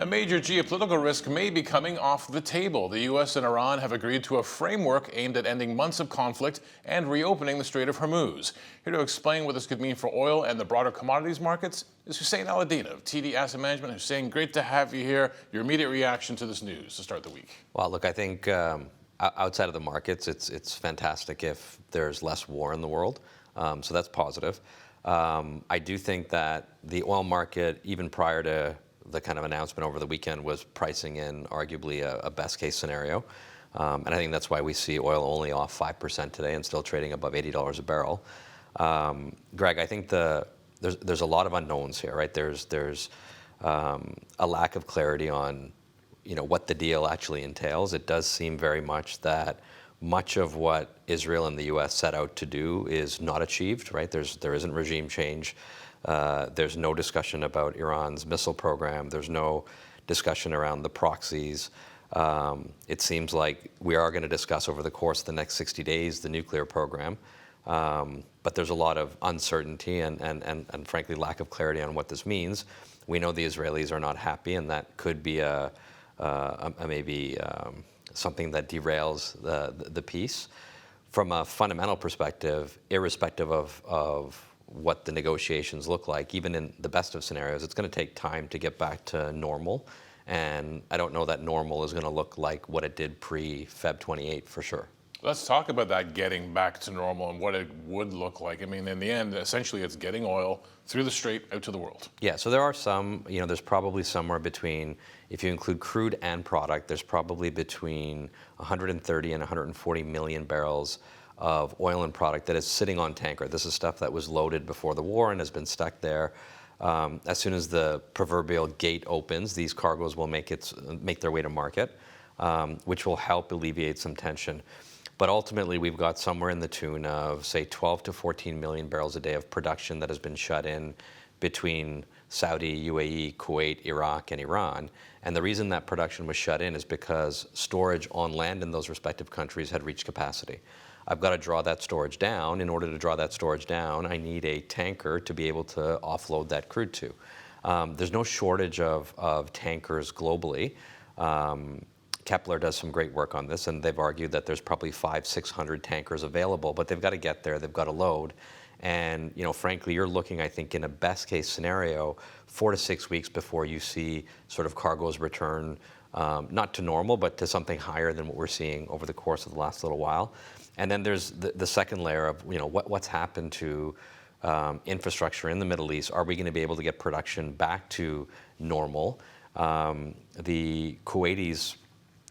A major geopolitical risk may be coming off the table. The U.S. and Iran have agreed to a framework aimed at ending months of conflict and reopening the Strait of Hormuz. Here to explain what this could mean for oil and the broader commodities markets is Hussein Allidina of TD Asset Management. Hussein, great to have you here. Your immediate reaction to this news to start the week. Well, look, I think outside of the markets, it's fantastic if there's less war in the world. So that's positive. I do think that the oil market, even prior to the kind of announcement over the weekend, was pricing in arguably a best case scenario. And I think that's why we see oil only off 5% today and still trading above $80 a barrel. Greg, I think there's a lot of unknowns here, right? There's a lack of clarity on what the deal actually entails. It does seem very much that much of what Israel and the U.S. set out to do is not achieved, right? There isn't regime change. There's no discussion about Iran's missile program. There's no discussion around the proxies. It seems like we are going to discuss over the course of the next 60 days the nuclear program. But there's a lot of uncertainty and frankly, lack of clarity on what this means. We know the Israelis are not happy, and that could be maybe something that derails the peace. From a fundamental perspective, irrespective of what the negotiations look like, even in the best of scenarios, it's going to take time to get back to normal. And I don't know that normal is going to look like what it did pre-Feb 28 for sure. Let's talk about that getting back to normal and what it would look like. I mean, in the end, essentially, it's getting oil through the strait out to the world. Yeah, so there are some, there's probably somewhere between, if you include crude and product, there's probably between 130 and 140 million barrels of oil and product that is sitting on tanker. This is stuff that was loaded before the war and has been stuck there. As soon as the proverbial gate opens, these cargoes will make their way to market, which will help alleviate some tension. But ultimately, we've got somewhere in the tune of, say, 12 to 14 million barrels a day of production that has been shut in between Saudi, UAE, Kuwait, Iraq, and Iran. And the reason that production was shut in is because storage on land in those respective countries had reached capacity. I've got to draw that storage down. In order to draw that storage down, I need a tanker to be able to offload that crude to. There's no shortage of tankers globally. Kepler does some great work on this, and they've argued that there's probably 500-600 tankers available, but they've got to get there, they've got to load. And frankly, you're looking, I think, in a best case scenario, 4 to 6 weeks before you see sort of cargoes return, not to normal, but to something higher than what we're seeing over the course of the last little while. And then there's the second layer of what's happened to infrastructure in the Middle East. Are we going to be able to get production back to normal? The Kuwaitis,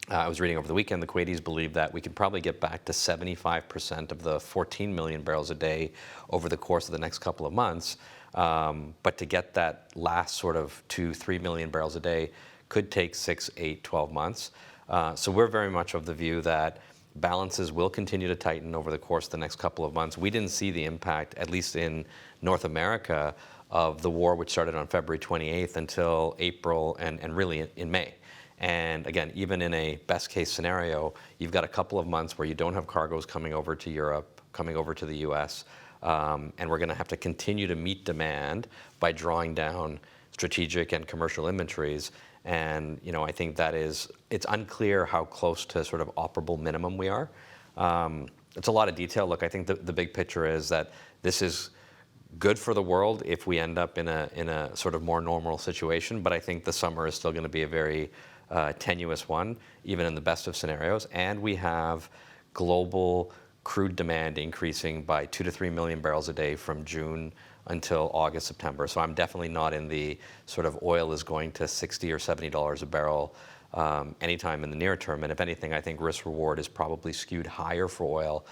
I was reading over the weekend, the Kuwaitis believe that we could probably get back to 75% of the 14 million barrels a day over the course of the next couple of months. But to get that last sort of 2-3 million barrels a day could take 6, 8, 12 months. So we're very much of the view that balances will continue to tighten over the course of the next couple of months. We didn't see the impact, at least in North America, of the war, which started on February 28th until April and really in May. And again, even in a best case scenario, you've got a couple of months where you don't have cargoes coming over to Europe, coming over to the US, and we're going to have to continue to meet demand by drawing down strategic and commercial inventories. And I think it's unclear how close to sort of operable minimum we are. It's a lot of detail. Look, I think the big picture is that this is good for the world if we end up in a sort of more normal situation. But I think the summer is still going to be a very tenuous one, even in the best of scenarios. And we have global crude demand increasing by 2 to 3 million barrels a day from June until August, September. So I'm definitely not in the sort of oil is going to $60 or $70 a barrel anytime in the near term. And if anything, I think risk reward is probably skewed higher for oil,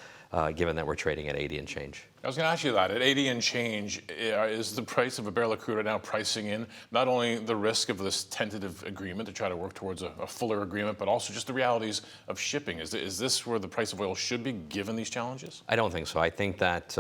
given that we're trading at 80 and change. I was going to ask you that. At 80 and change, is the price of a barrel of crude right now pricing in not only the risk of this tentative agreement to try to work towards a fuller agreement, but also just the realities of shipping? Is this where the price of oil should be, given these challenges? I don't think so. I think that,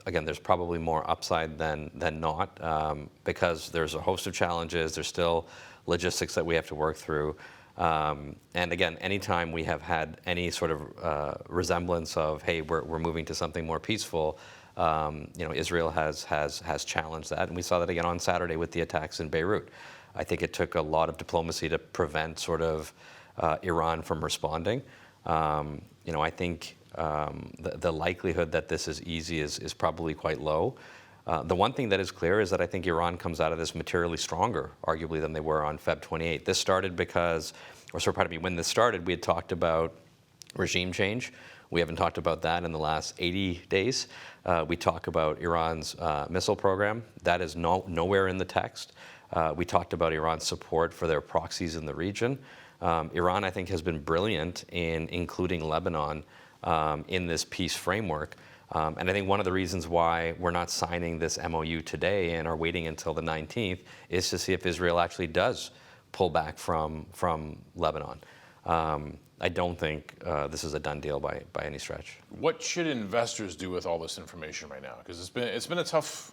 again, there's probably more upside than not, because there's a host of challenges. There's still logistics that we have to work through. And again, anytime we have had any sort of resemblance of, hey, we're moving to something more peaceful, Israel has challenged that, and we saw that again on Saturday with the attacks in Beirut. I think it took a lot of diplomacy to prevent sort of Iran from responding. I think the likelihood that this is easy is probably quite low. The one thing that is clear is that I think Iran comes out of this materially stronger, arguably, than they were on Feb 28. This started because, when this started, we had talked about regime change. We haven't talked about that in the last 80 days. We talk about Iran's missile program. That is nowhere in the text. We talked about Iran's support for their proxies in the region. Iran, I think, has been brilliant in including Lebanon in this peace framework. And I think one of the reasons why we're not signing this MOU today and are waiting until the 19th is to see if Israel actually does pull back from Lebanon. I don't think this is a done deal by any stretch. What should investors do with all this information right now? Because it's been a tough,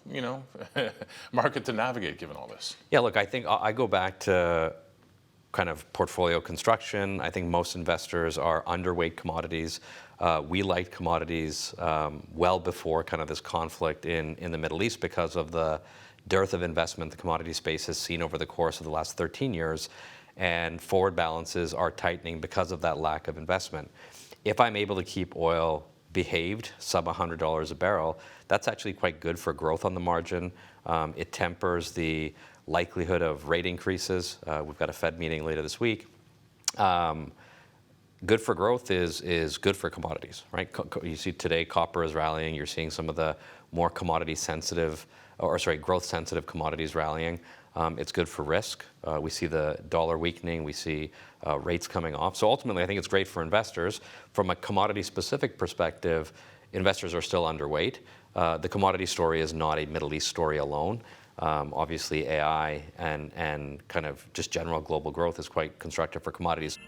market to navigate given all this. Yeah, look, I think I go back to kind of portfolio construction. I think most investors are underweight commodities. We liked commodities well before kind of this conflict in the Middle East because of the dearth of investment the commodity space has seen over the course of the last 13 years. And forward balances are tightening because of that lack of investment. If I'm able to keep oil behaved sub $100 a barrel, that's actually quite good for growth on the margin. It tempers the likelihood of rate increases. We've got a Fed meeting later this week. Good for growth is good for commodities, right? You see today copper is rallying. You're seeing some of the more growth-sensitive commodities rallying. It's good for risk. We see the dollar weakening. We see rates coming off. So ultimately, I think it's great for investors. From a commodity-specific perspective, investors are still underweight. The commodity story is not a Middle East story alone. Obviously, AI and kind of just general global growth is quite constructive for commodities.